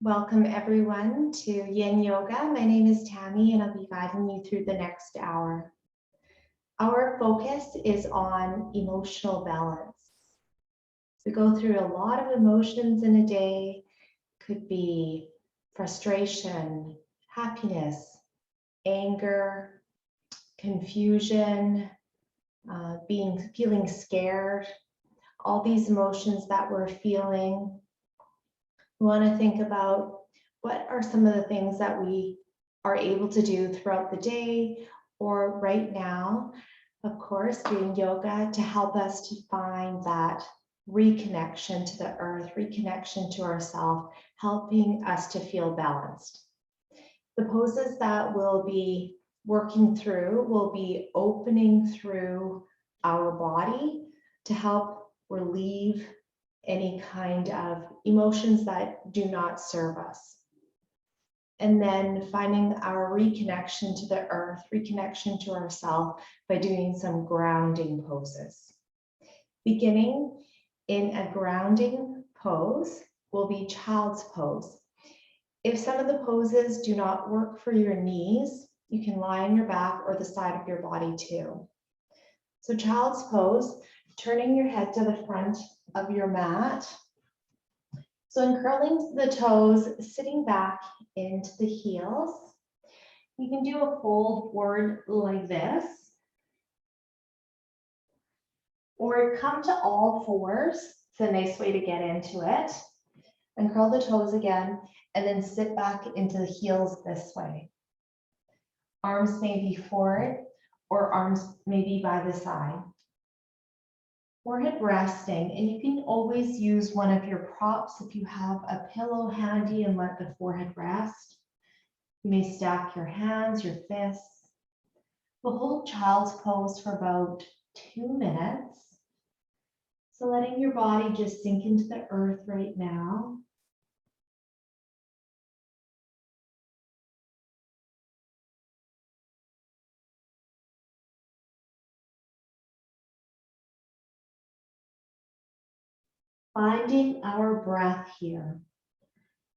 Welcome everyone to Yin Yoga. My name is Tammy and I'll be guiding you through the next hour. Our focus is on emotional balance. We go through a lot of emotions in a day. Could be frustration, happiness, anger, confusion, feeling scared, all these emotions that we're feeling. We want to think about what are some of the things that we are able to do throughout the day or right now, of course, doing yoga to help us to find that reconnection to the earth, reconnection to ourselves, helping us to feel balanced. The poses that we'll be working through will be opening through our body to help relieve any kind of emotions that do not serve us. And then finding our reconnection to the earth, reconnection to ourselves by doing some grounding poses. Beginning in a grounding pose will be child's pose. If some of the poses do not work for your knees, you can lie on your back or the side of your body too. So child's pose, turning your head to the front of your mat. So uncurling the toes, sitting back into the heels. You can do a fold forward like this, or come to all fours. It's a nice way to get into it. Uncurl the toes again, and then sit back into the heels this way. Arms may be forward, or arms may be by the side. Forehead resting, and you can always use one of your props if you have a pillow handy and let the forehead rest. You may stack your hands, your fists. We'll hold child's pose for about 2 minutes. So letting your body just sink into the earth right now. Finding our breath here.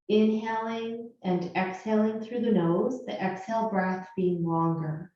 Inhaling and exhaling through the nose, the exhale breath being longer.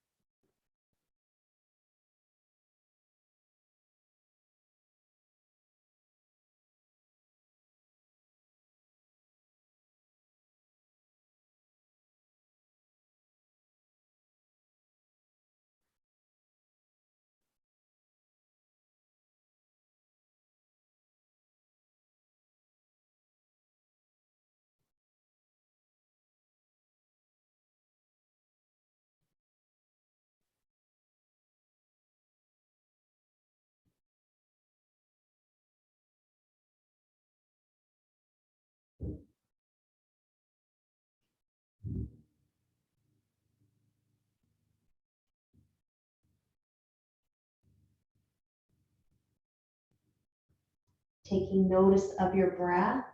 Taking notice of your breath,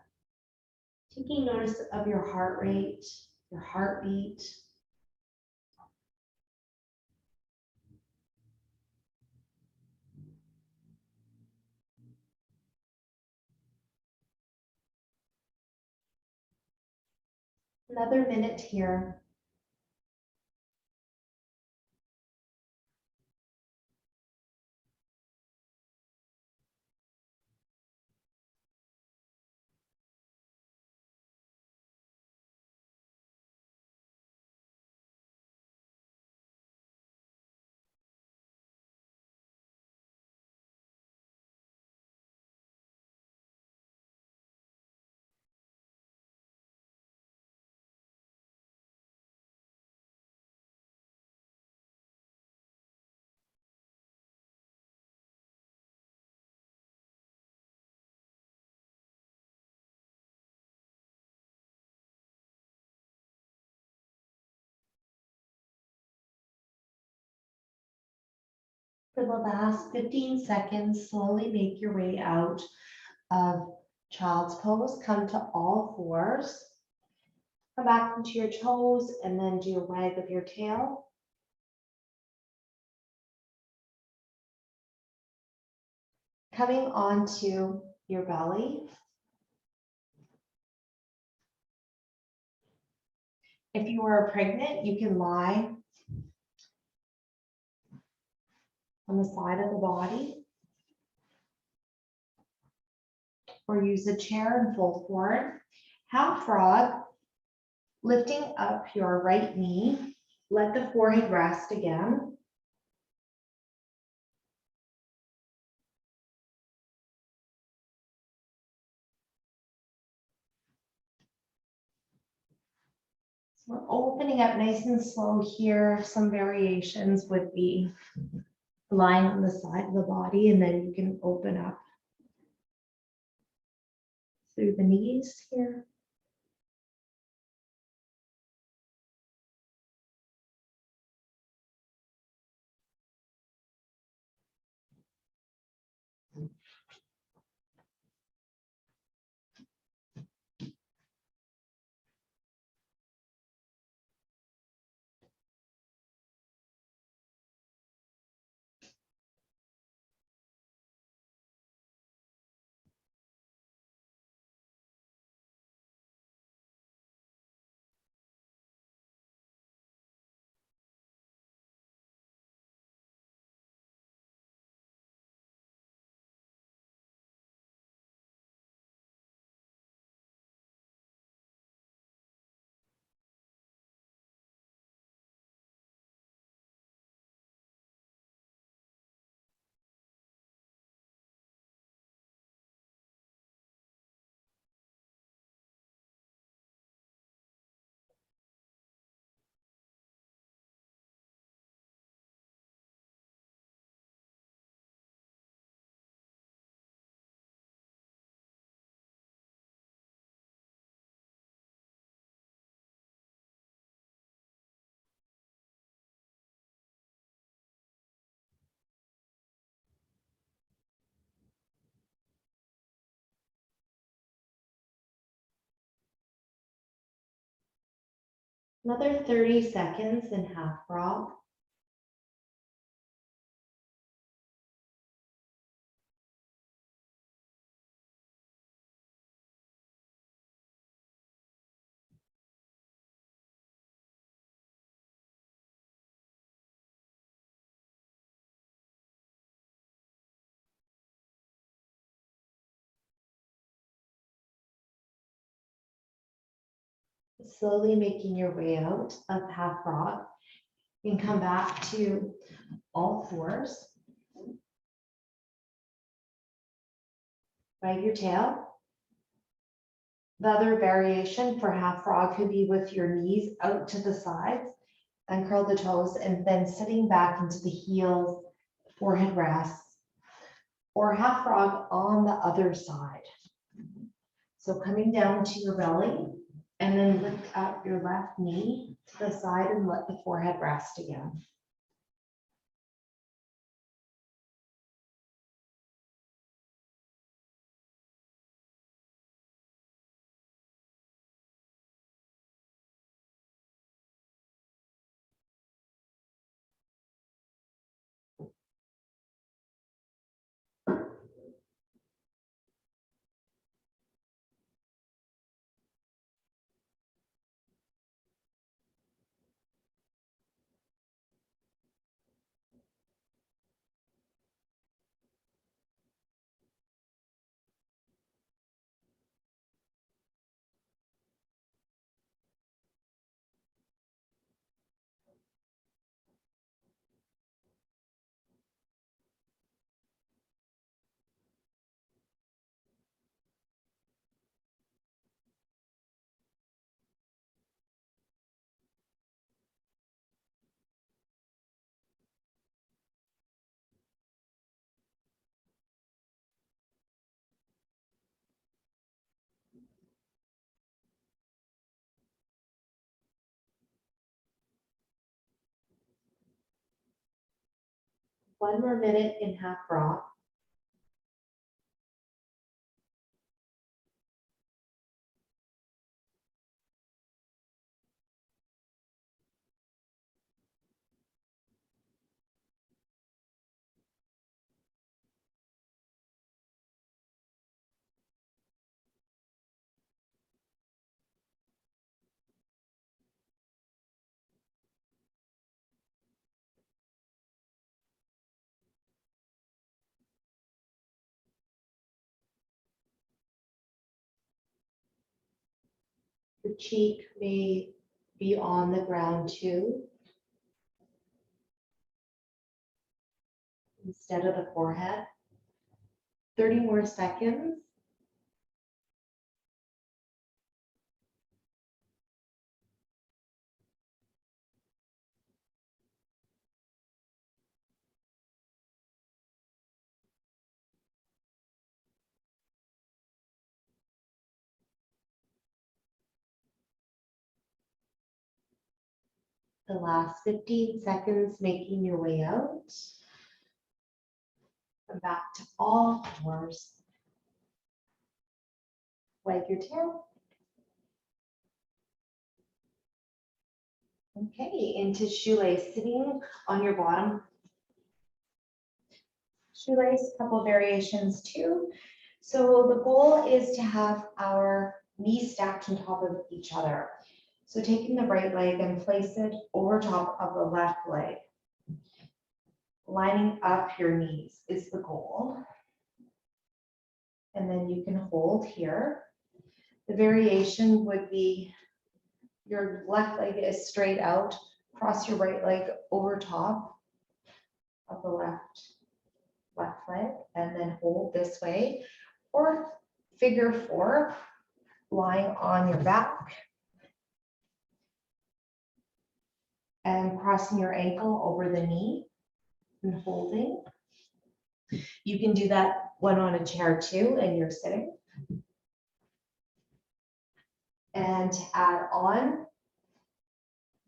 taking notice of your heart rate, your heartbeat. Another minute here. For the last 15 seconds, slowly make your way out of child's pose. Come to all fours. Come back into your toes and then do a wag of your tail. Coming onto your belly. If you are pregnant, you can lie on the side of the body or use a chair and fold forward. Half frog, lifting up your right knee. Let the forehead rest again. So we're opening up nice and slow here. Some variations would be lying on the side of the body, and then you can open up through the knees here. Another 30 seconds in half frog. Slowly making your way out of half frog. You can come back to all fours. Bite your tail. The other variation for half frog could be with your knees out to the sides, uncurl the toes, and then sitting back into the heels, forehead rests, or half frog on the other side. So coming down to your belly, and then lift up your left knee to the side and let the forehead rest again. One more minute in half frog. The cheek may be on the ground too, instead of the forehead. 30 more seconds. The last 15 seconds, making your way out. And back to all fours. Wag your tail. Okay, into shoelace, sitting on your bottom. Shoelace, a couple variations too. So the goal is to have our knees stacked on top of each other. So taking the right leg and place it over top of the left leg. Lining up your knees is the goal. And then you can hold here. The variation would be your left leg is straight out, cross your right leg over top of the left leg, and then hold this way, or figure four, lying on your back and crossing your ankle over the knee and holding. You can do that one on a chair too, and you're sitting. And to add on,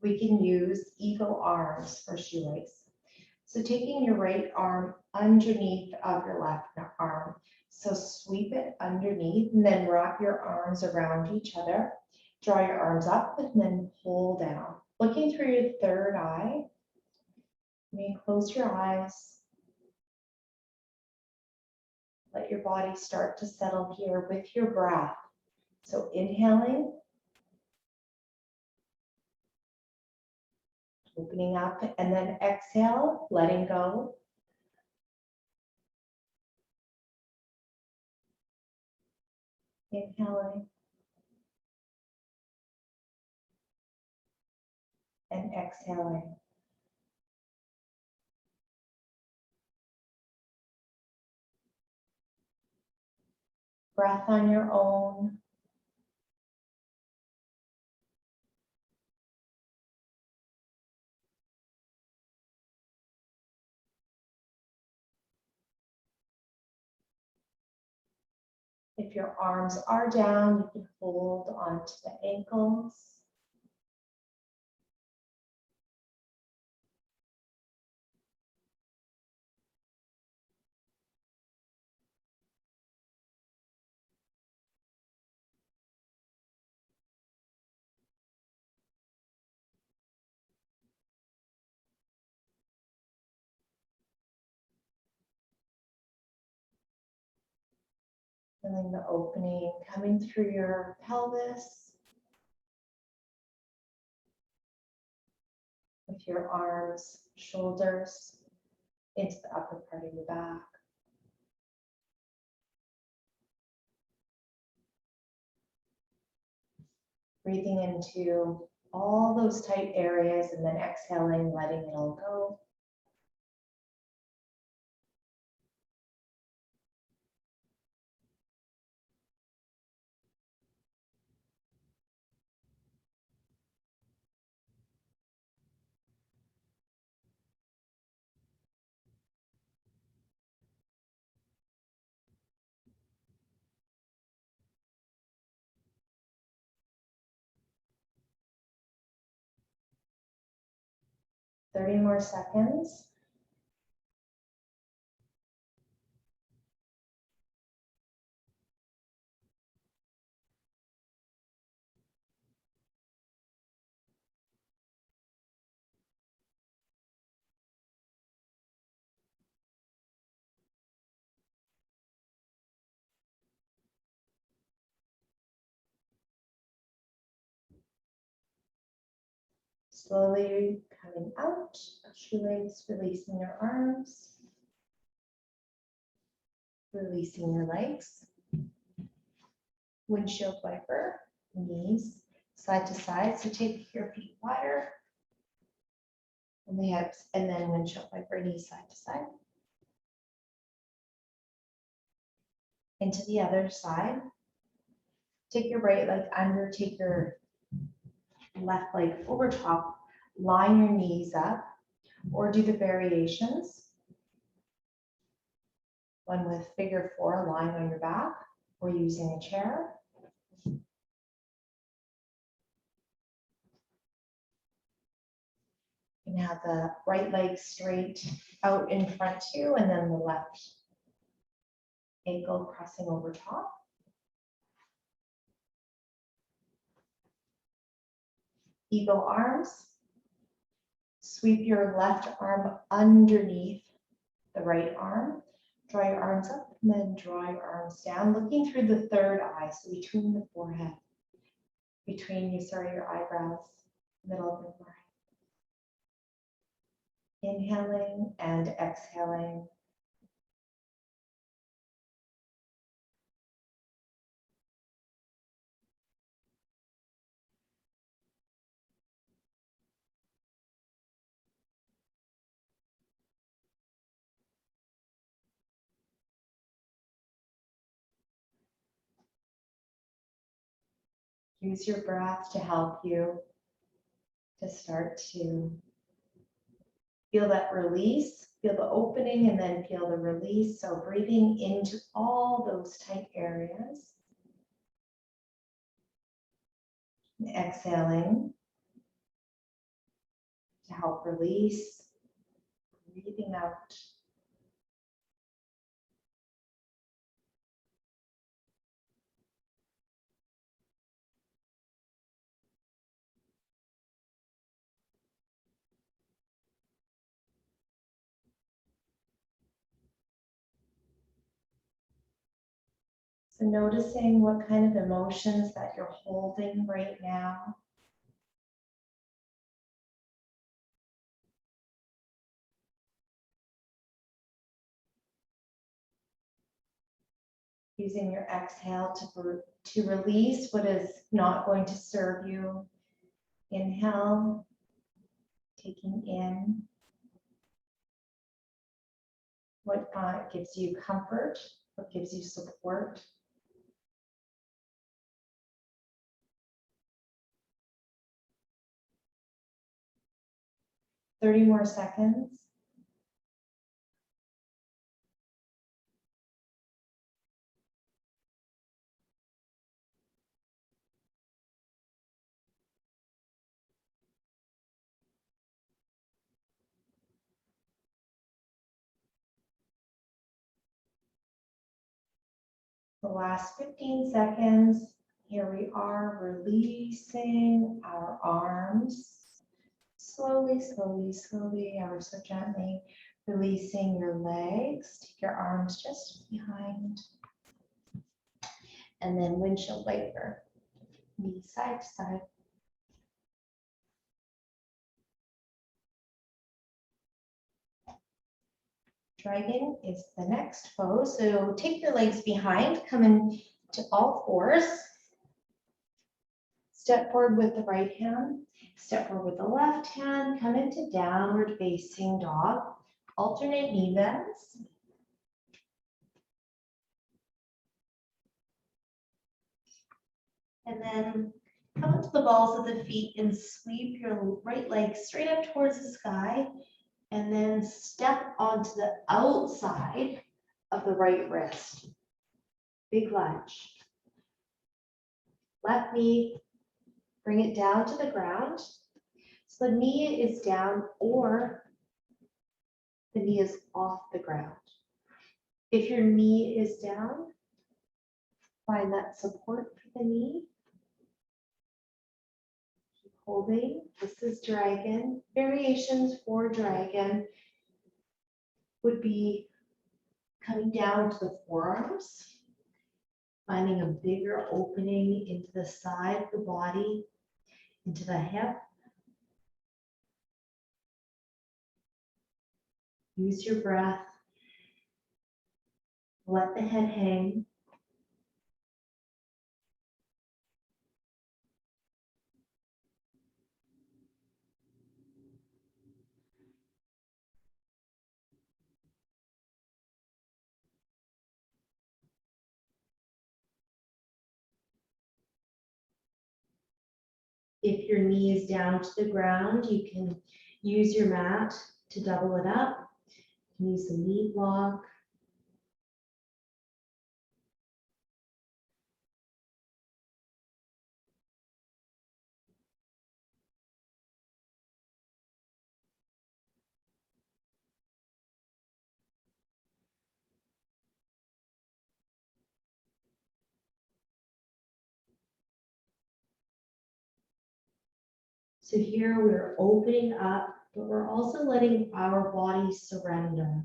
we can use eagle arms for shoelace. So taking your right arm underneath of your left arm. So sweep it underneath and then wrap your arms around each other. Draw your arms up and then pull down. Looking through your third eye. You may close your eyes. Let your body start to settle here with your breath. So inhaling. Opening up, and then exhale, letting go. Inhaling. And exhaling. Breath on your own. If your arms are down, you can hold onto the ankles. Feeling the opening coming through your pelvis. With your arms, shoulders, into the upper part of your back. Breathing into all those tight areas and then exhaling, letting it all go. Thirty more seconds. Slowly coming out, shoelace, releasing your arms, releasing your legs. Windshield wiper, knees. side to side. So take your feet wider on the hips, and then windshield wiper knees side to side. Into the other side. Take your right leg under, take your left leg over top, line your knees up, or do the variations. One with figure 4 lying on your back or using a chair. You can have the right leg straight out in front too, and then the left ankle crossing over top. Eagle arms. Sweep your left arm underneath the right arm. Draw your arms up and then draw your arms down, looking through the third eye, so between the forehead, your eyebrows, middle of the forehead. Inhaling and exhaling. Use your breath to help you to start to feel that release, feel the opening, and then feel the release. So breathing into all those tight areas. And exhaling to help release. Breathing out. So noticing what kind of emotions that you're holding right now. Using your exhale to release what is not going to serve you. Inhale, taking in what gives you comfort, what gives you support. Thirty more seconds. The last 15 seconds. Here we are, releasing our arms. Slowly, slowly, slowly, ever so gently. Releasing your legs. Take your arms just behind. And then windshield wiper. Knees side to side. Dragon is the next pose. So take your legs behind, come into all fours. Step forward with the right hand, step forward with the left hand, come into downward facing dog. Alternate knee bends. And then come up to the balls of the feet and sweep your right leg straight up towards the sky. And then step onto the outside of the right wrist. Big lunge. Left knee, bring it down to the ground. So the knee is down or the knee is off the ground. If your knee is down, find that support for the knee. Keep holding. This is dragon. Variations for dragon would be coming down to the forearms, finding a bigger opening into the side of the body, into the hip. Use your breath. Let the head hang. If your knee is down to the ground, you can use your mat to double it up. You can use the knee block. So here we're opening up, but we're also letting our body surrender.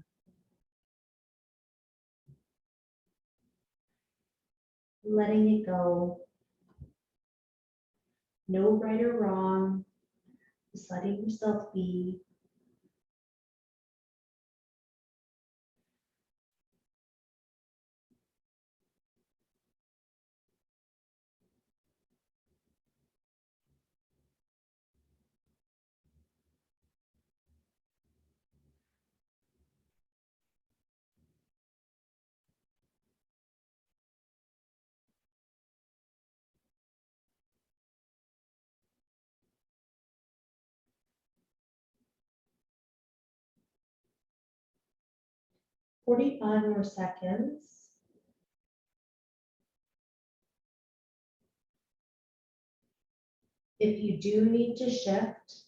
Letting it go. No right or wrong. Just letting yourself be. "45 more seconds." If you do need to shift,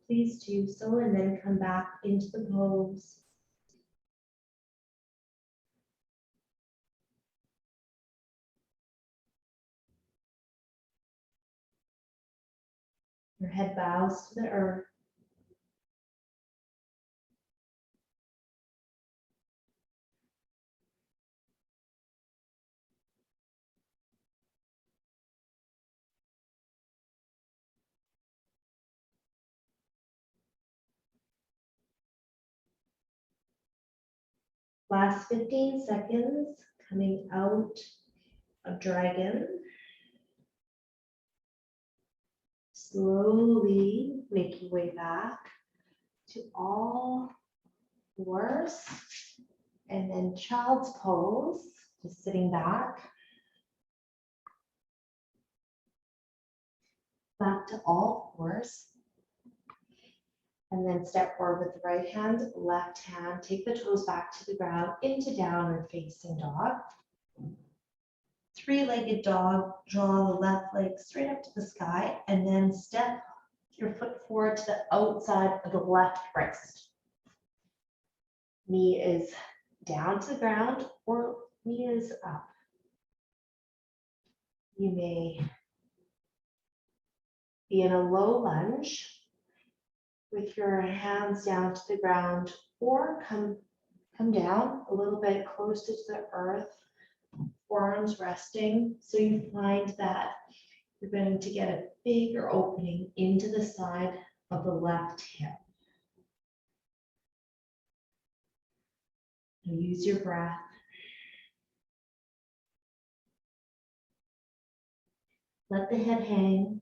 please do so and then come back into the pose. Your head bows to the earth. Last 15 seconds, coming out of dragon. Slowly make your way back to all fours. And then child's pose, just sitting back. Back to all fours. And then step forward with the right hand, left hand, take the toes back to the ground into downward facing dog. Three-legged dog, draw the left leg straight up to the sky and then step your foot forward to the outside of the left wrist. Knee is down to the ground or knee is up. You may be in a low lunge with your hands down to the ground or come down a little bit closer to the earth, forearms resting. So you find that you're going to get a bigger opening into the side of the left hip. Now use your breath. Let the head hang.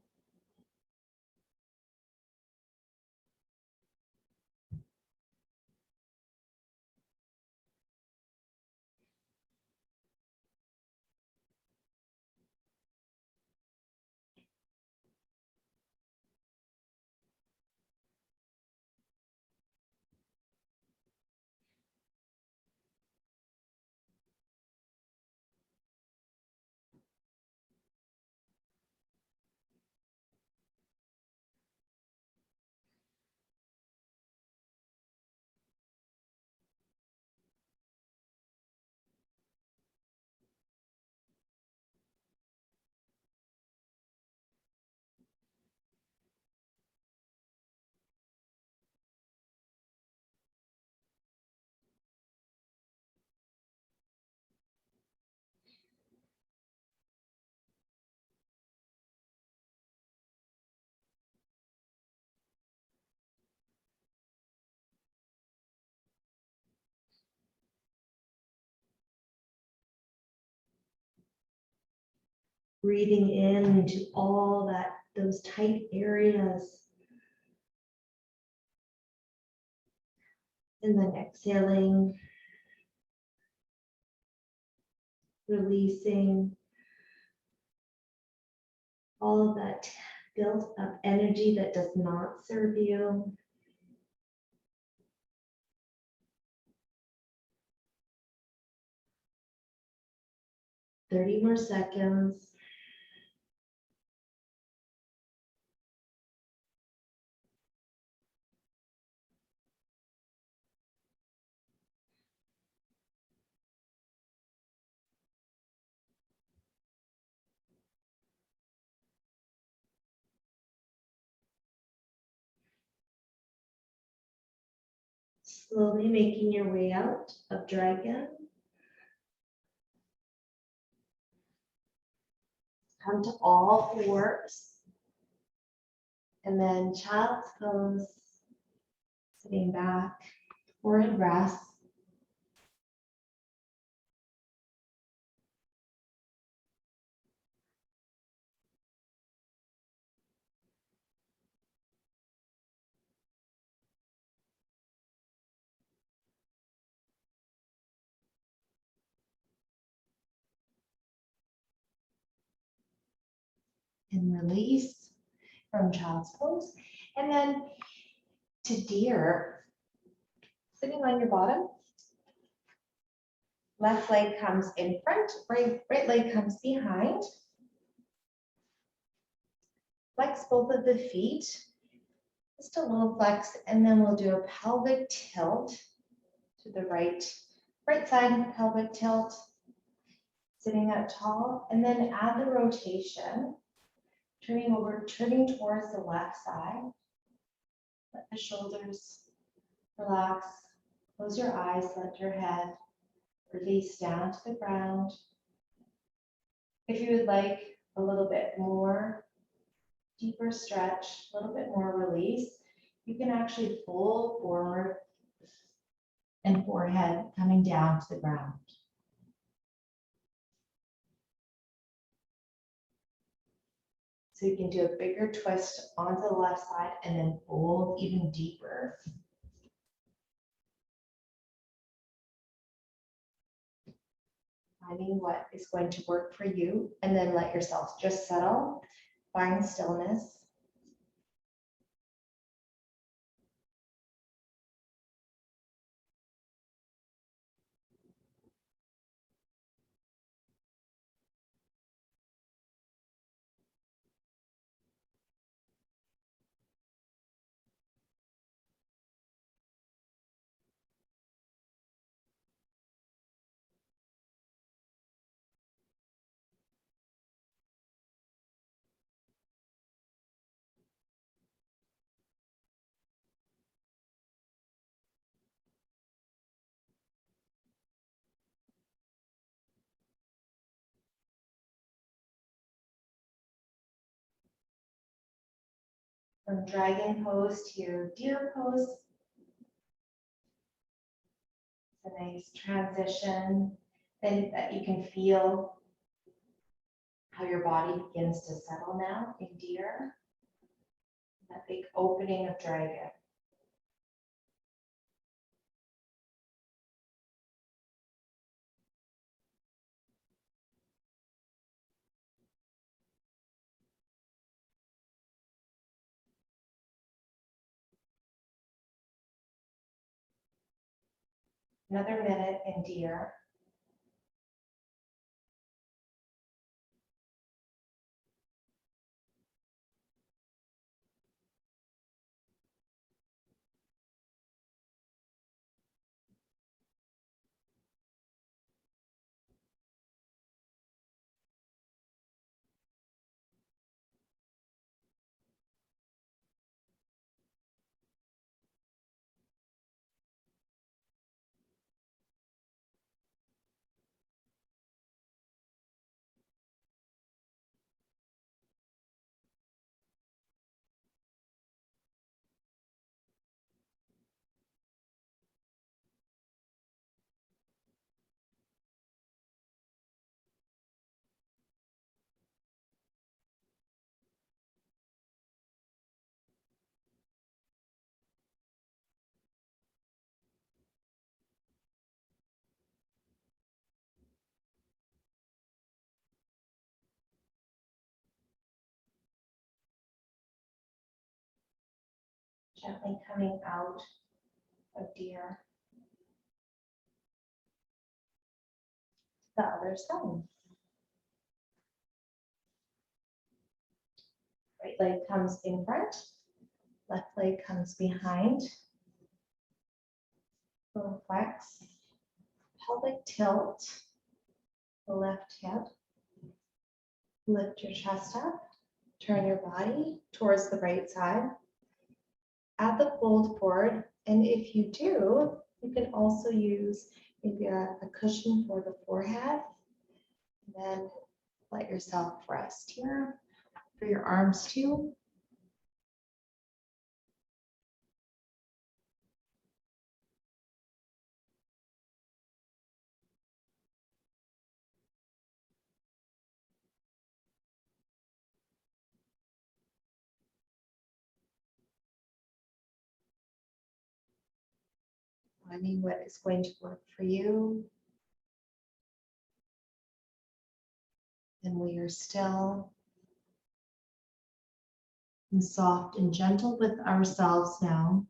Breathing in into all those tight areas. And then exhaling, releasing all of that built up energy that does not serve you. Thirty more seconds. Slowly making your way out of dragon. Come to all fours. And then child's pose, sitting back, forehead rest. And release from child's pose. And then to deer, sitting on your bottom. Left leg comes in front, right leg comes behind. Flex both of the feet, just a little flex, and then we'll do a pelvic tilt to the right side pelvic tilt, sitting up tall, and then add the rotation, turning towards the left side. Let the shoulders relax, close your eyes, let your head release down to the ground. If you would like a little bit more deeper stretch, a little bit more release, you can actually fold forward and forehead coming down to the ground. So you can do a bigger twist onto the left side and then fold even deeper. Finding what is going to work for you, and then let yourself just settle, find stillness. From dragon pose to deer pose. It's a nice transition, then that you can feel how your body begins to settle now in deer. That big opening of dragon. Another minute in deer. Gently coming out of deer. The other side. Right leg comes in front, left leg comes behind. Little flex, pelvic tilt, the left hip. Lift your chest up, turn your body towards the right side. Add the fold forward, and if you do, you can also use maybe a cushion for the forehead. And then let yourself rest here for your arms too. Finding what is going to work for you. And we are still and soft and gentle with ourselves now.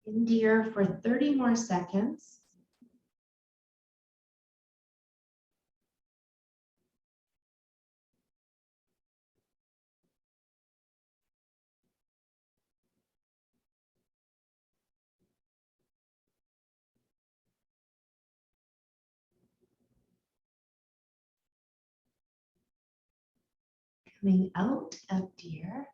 In deer for 30 more seconds. Coming out of deer.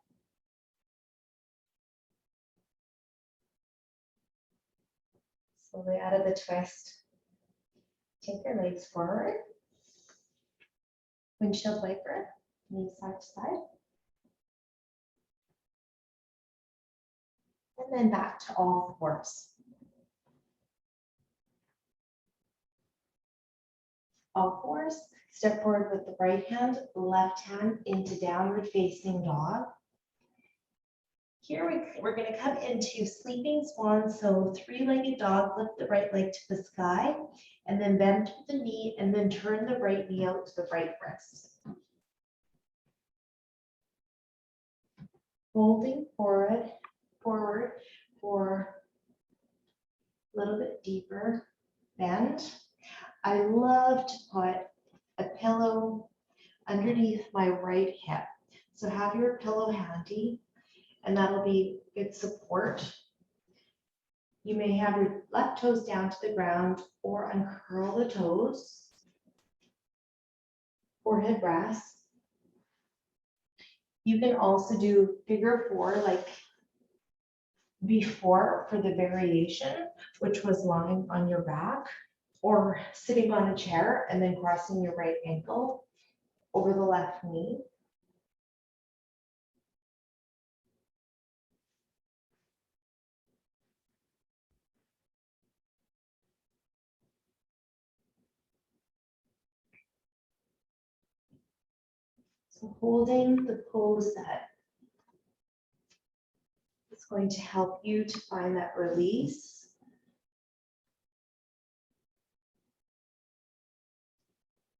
Slowly out of the twist. Take your legs forward. Windshield leg grip, knees side to side. And then back to all fours. All fours, step forward with the right hand, left hand into downward facing dog. Here we're going to come into sleeping swan. So three-legged dog, lift the right leg to the sky, and then bend to the knee, and then turn the right knee out to the right wrist. Folding forward for a little bit deeper bend. I love to put a pillow underneath my right hip. So have your pillow handy, and that'll be good support. You may have your left toes down to the ground or uncurl the toes. Forehead rest. You can also do figure four like before for the variation, which was lying on your back or sitting on a chair and then crossing your right ankle over the left knee. So holding the pose that is going to help you to find that release.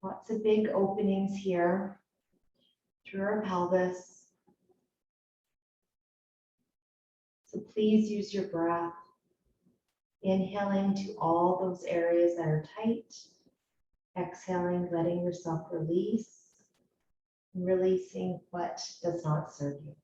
Lots of big openings here through our pelvis. So please use your breath, inhaling to all those areas that are tight, exhaling, letting yourself release, and releasing what does not serve you.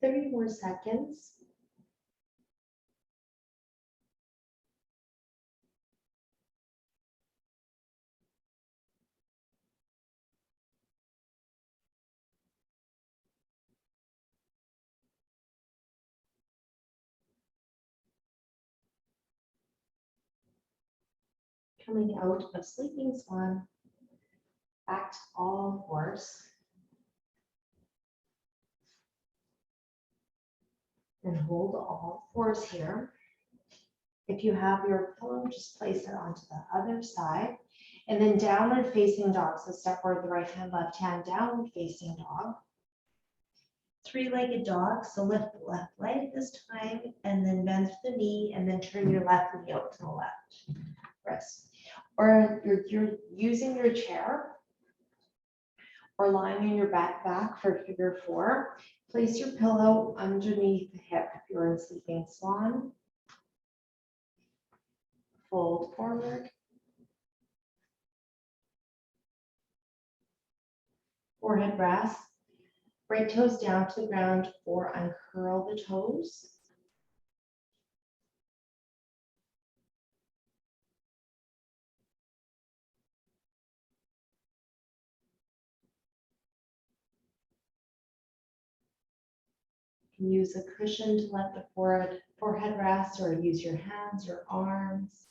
Thirty more seconds. Coming out of sleeping swan, back to all fours. And hold all fours here. If you have your pillow, just place it onto the other side. And then downward facing dog. So step forward, the right hand, left hand, downward facing dog. Three-legged dog. So lift the left leg this time, and then bend the knee, and then turn your left knee out to the left wrist. Or you're using your chair or lying on your back for figure four. Place your pillow underneath the hip if you're in sleeping swan. Fold forward. Forehead rest. Right toes down to the ground or uncurl the toes. You can use a cushion to let the forehead rest, or use your hands or arms.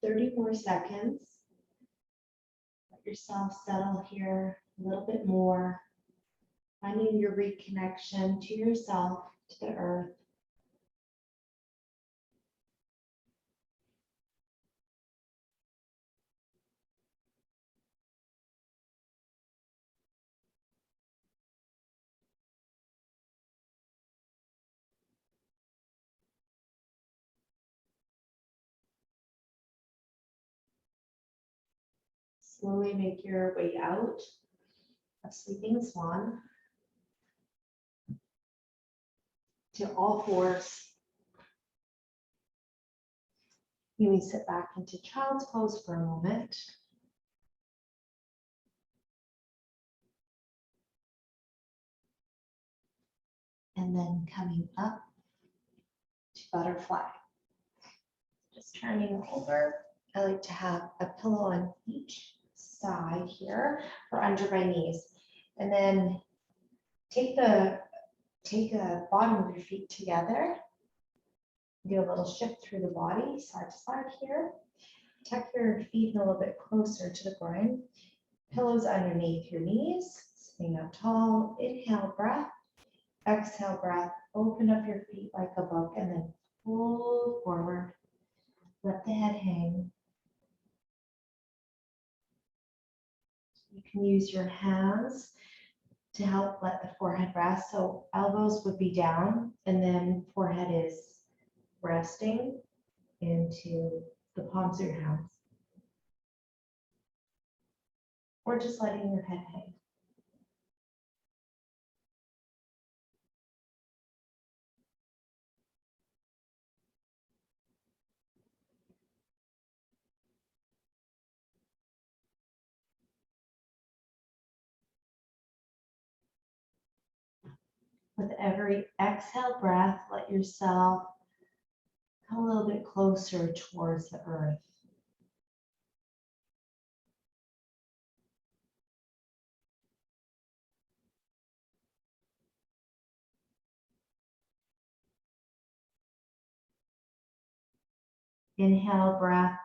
Thirty more seconds. Let yourself settle here a little bit more. Finding your reconnection to yourself, to the earth. Slowly make your way out of sleeping swan to all fours. You may sit back into child's pose for a moment. And then coming up to butterfly. Just turning over. I like to have a pillow on each side here or under my knees. And then take the bottom of your feet together. Do a little shift through the body, side to side here. Tuck your feet a little bit closer to the ground. Pillows underneath your knees, sitting up tall. Inhale, breath. Exhale, breath. Open up your feet like a book and then pull forward. Let the head hang. You can use your hands to help let the forehead rest. So elbows would be down and then forehead is resting into the palms of your hands. Or just letting your head hang. With every exhale breath, let yourself come a little bit closer towards the earth. Inhale, breath,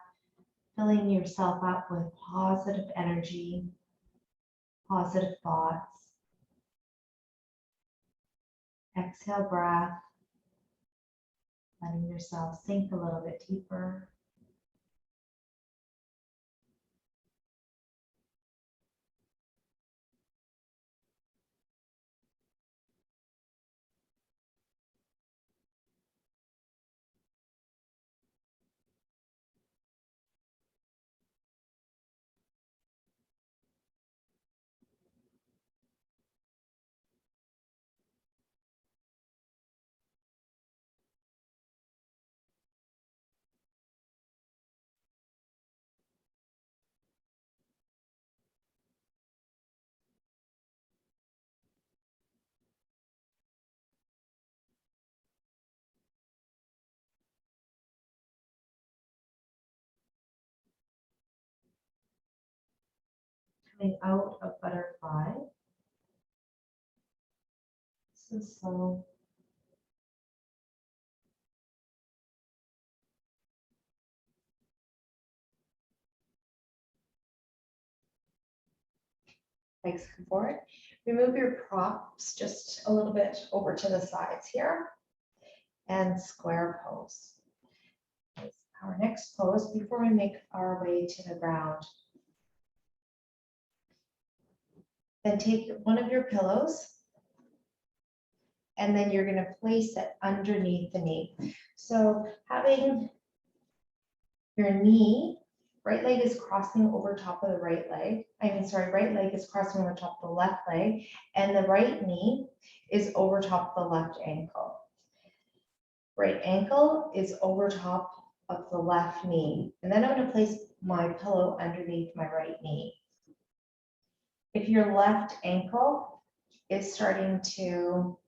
filling yourself up with positive energy, positive thoughts. Exhale, breath, letting yourself sink a little bit deeper. Coming out of butterfly. So slow. Legs come forward. Remove your props just a little bit over to the sides here. And square pose. Our next pose before we make our way to the ground. Then take one of your pillows and then you're going to place it underneath the knee. So having your knee, right leg is crossing over top of the right leg. Right leg is crossing over top of the left leg and the right knee is over top of the left ankle. Right ankle is over top of the left knee. And then I'm going to place my pillow underneath my right knee. If your left ankle is starting to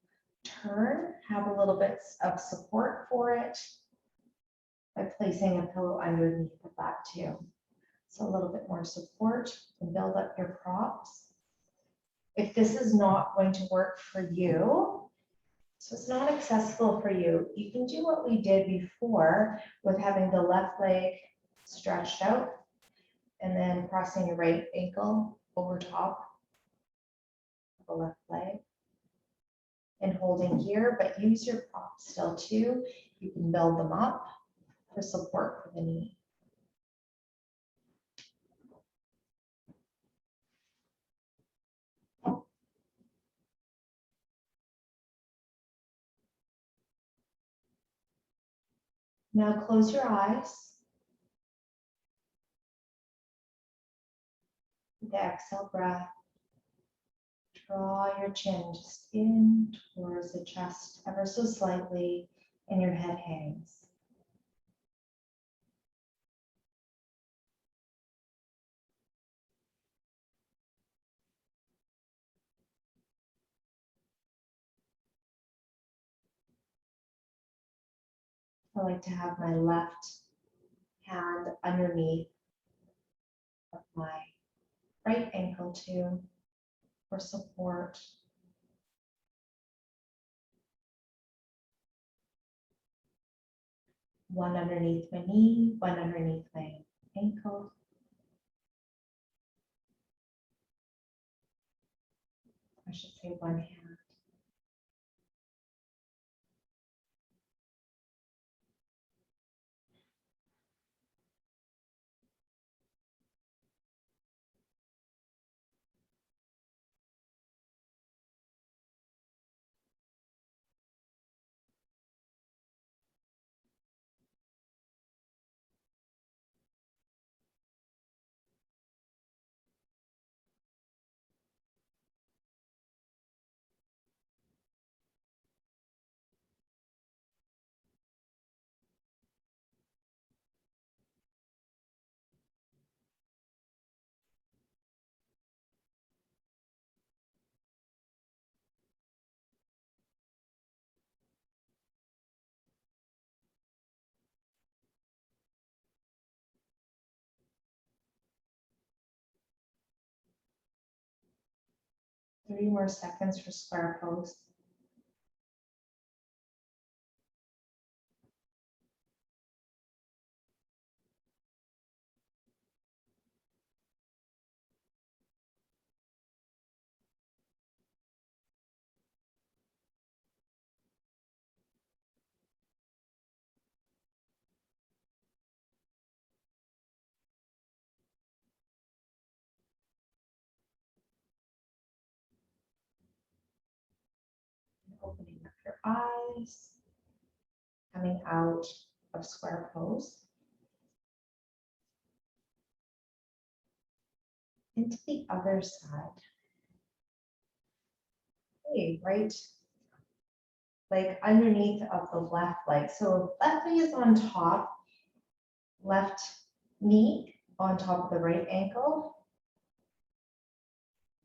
turn, have a little bit of support for it by placing a pillow underneath of that too. So a little bit more support and build up your props. If this is not going to work for you, so it's not accessible for you, you can do what we did before with having the left leg stretched out and then crossing your right ankle over top of the left leg and holding here, but use your props still too. You can build them up for support for the knee. Now close your eyes. the exhale breath, draw your chin just in towards the chest ever so slightly, and your head hangs. I like to have my left hand underneath of my right ankle too, for support. One underneath my knee, one underneath my ankle. I should say one hand. 3 more seconds for square pose. Opening up your eyes, coming out of square pose into the other side. Okay, right leg underneath of the left leg. So left knee is on top, left knee on top of the right ankle,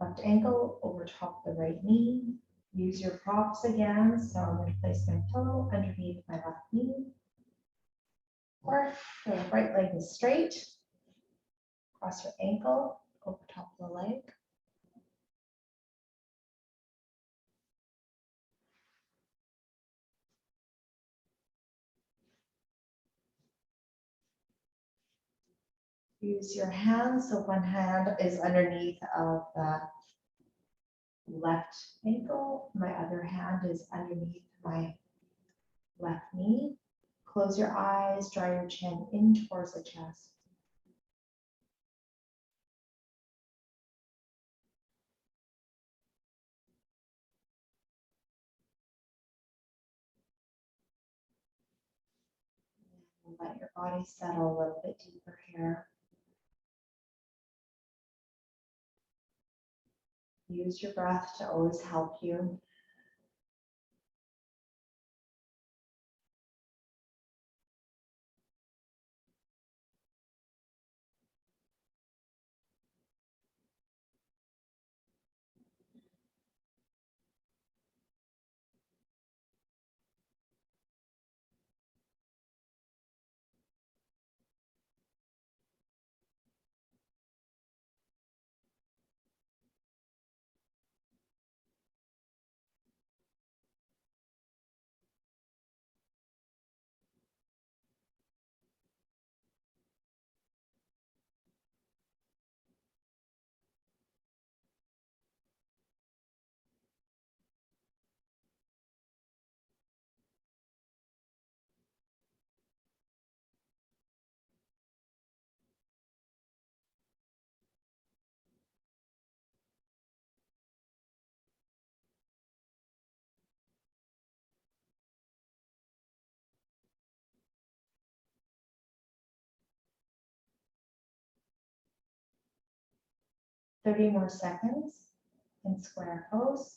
left ankle over top of the right knee. Use your props again. So I'm going to place my pillow underneath my left knee. Or the right leg is straight. Cross your ankle over top of the leg. Use your hands. So one hand is underneath of the left ankle. My other hand is underneath my left knee. Close your eyes, draw your chin in towards the chest. And let your body settle a little bit deeper here. Use your breath to always help you. 30 more seconds in square pose.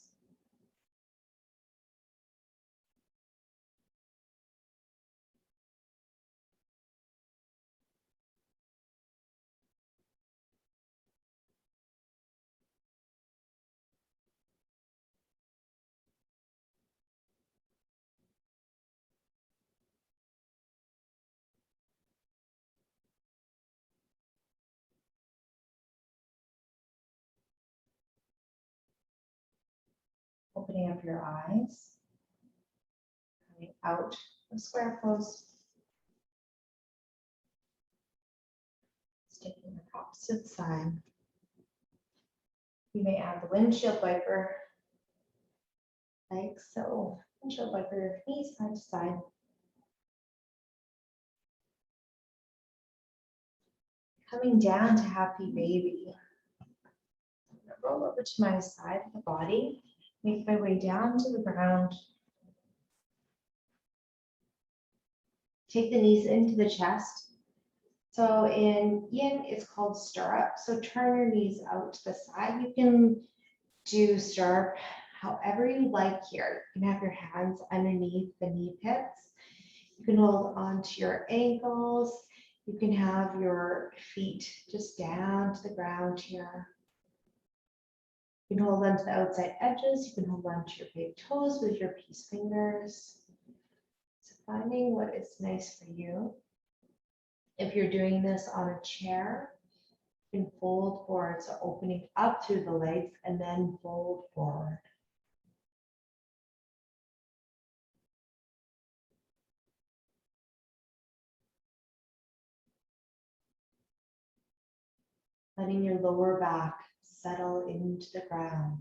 Opening up your eyes, coming out of square pose, sticking the opposite side. You may add the windshield wiper, like so. Windshield wiper your knees side to side. Coming down to happy baby. I'm gonna roll over to my side of the body, make my way down to the ground. Take the knees into the chest. So in yin, it's called stirrup. So turn your knees out to the side. You can do stirrup however you like here. You can have your hands underneath the knee pits. You can hold onto your ankles. You can have your feet just down to the ground here. You can hold onto the outside edges. You can hold onto your big toes with your peace fingers. So finding what is nice for you. If you're doing this on a chair, you can fold forward, so opening up through the legs and then fold forward. Letting your lower back settle into the ground.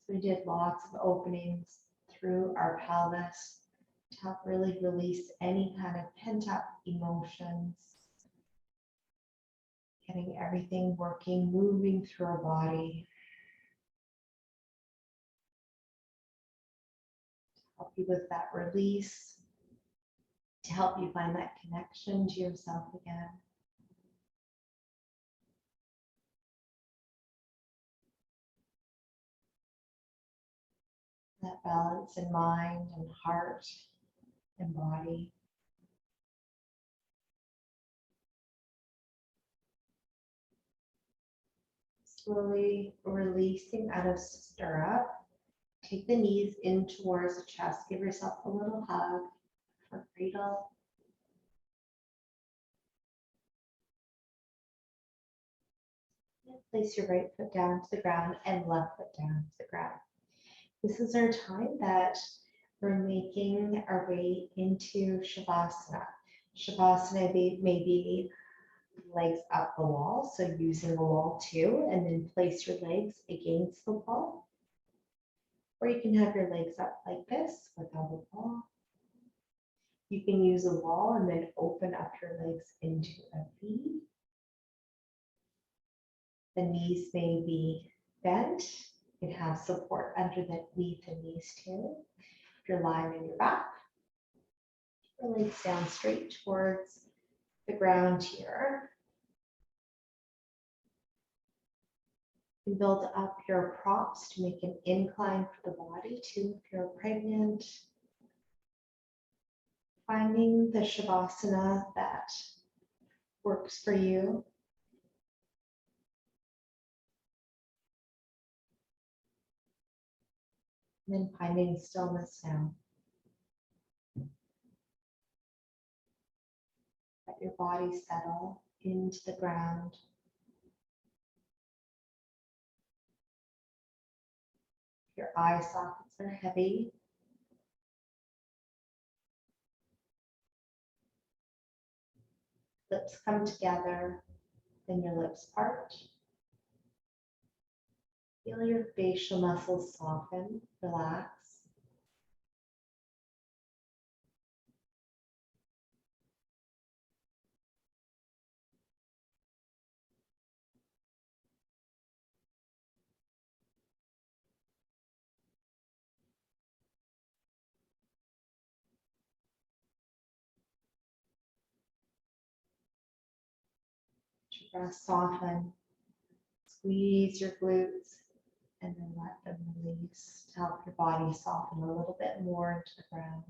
So we did lots of openings through our pelvis to help really release any kind of pent up emotions. Getting everything working, moving through our body. To help you with that release. To help you find that connection to yourself again. That balance in mind and heart and body. Slowly releasing out of stirrup. Take the knees in towards the chest. Give yourself a little hug for cradle. And place your right foot down to the ground and left foot down to the ground. This is our time that we're making our way into Shavasana. Shavasana may be legs up the wall, so using the wall too, and then place your legs against the wall. Or you can have your legs up like this without a wall. You can use a wall and then open up your legs into a V. The knees may be bent. You can have support underneath the knees too. If you're lying on your back, your legs down straight towards the ground here. You build up your props to make an incline for the body too if you're pregnant. Finding the Shavasana that works for you. And then finding stillness now. Let your body settle into the ground. Your eye sockets are heavy. Lips come together, then your lips part. Feel your facial muscles soften, relax. Let your breath soften. Squeeze your glutes and then let them release to help your body soften a little bit more into the ground.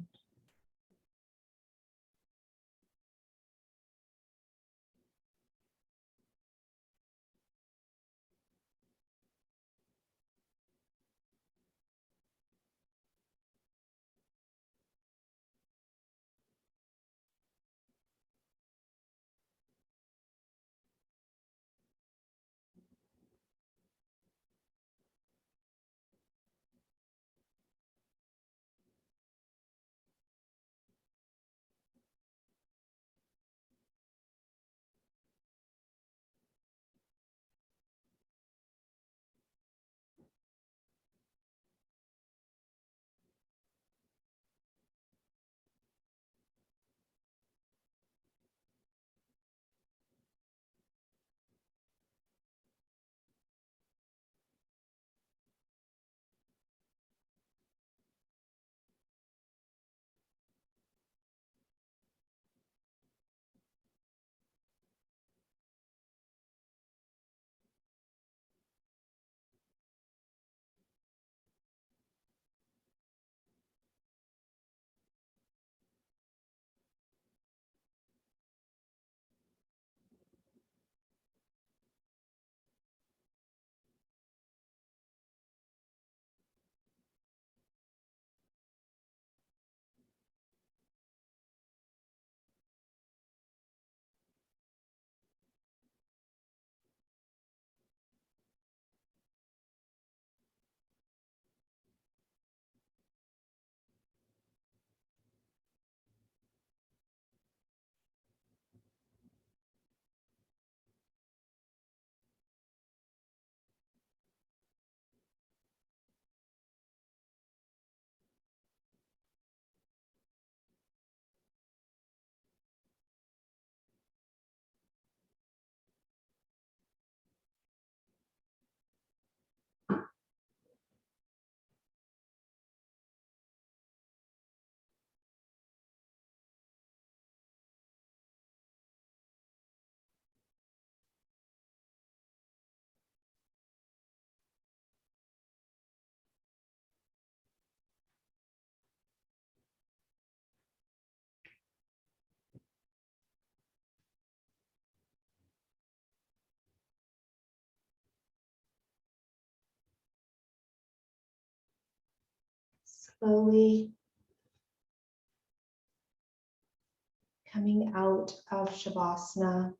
Slowly coming out of Shavasana.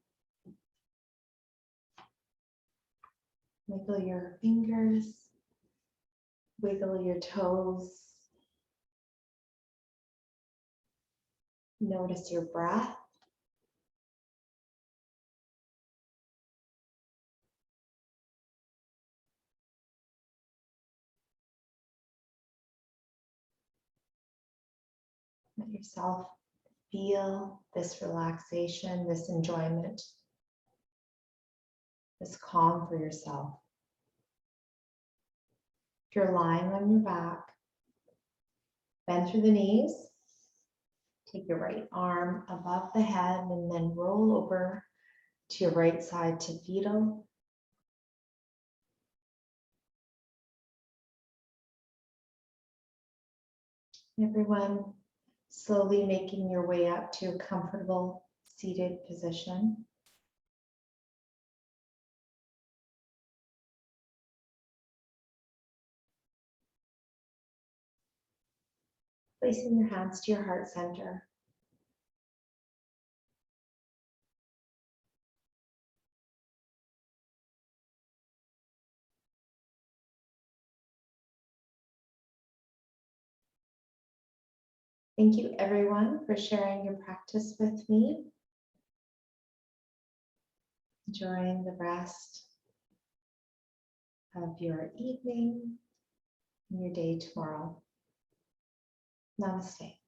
Wiggle your fingers, wiggle your toes. Notice your breath. Let yourself feel this relaxation, this enjoyment, this calm for yourself. If you're lying on your back, bend through the knees. Take your right arm above the head and then roll over to your right side to fetal. Everyone, slowly making your way up to a comfortable seated position. Placing your hands to your heart center. Thank you everyone for sharing your practice with me. Enjoying the rest of your evening and your day tomorrow. Namaste.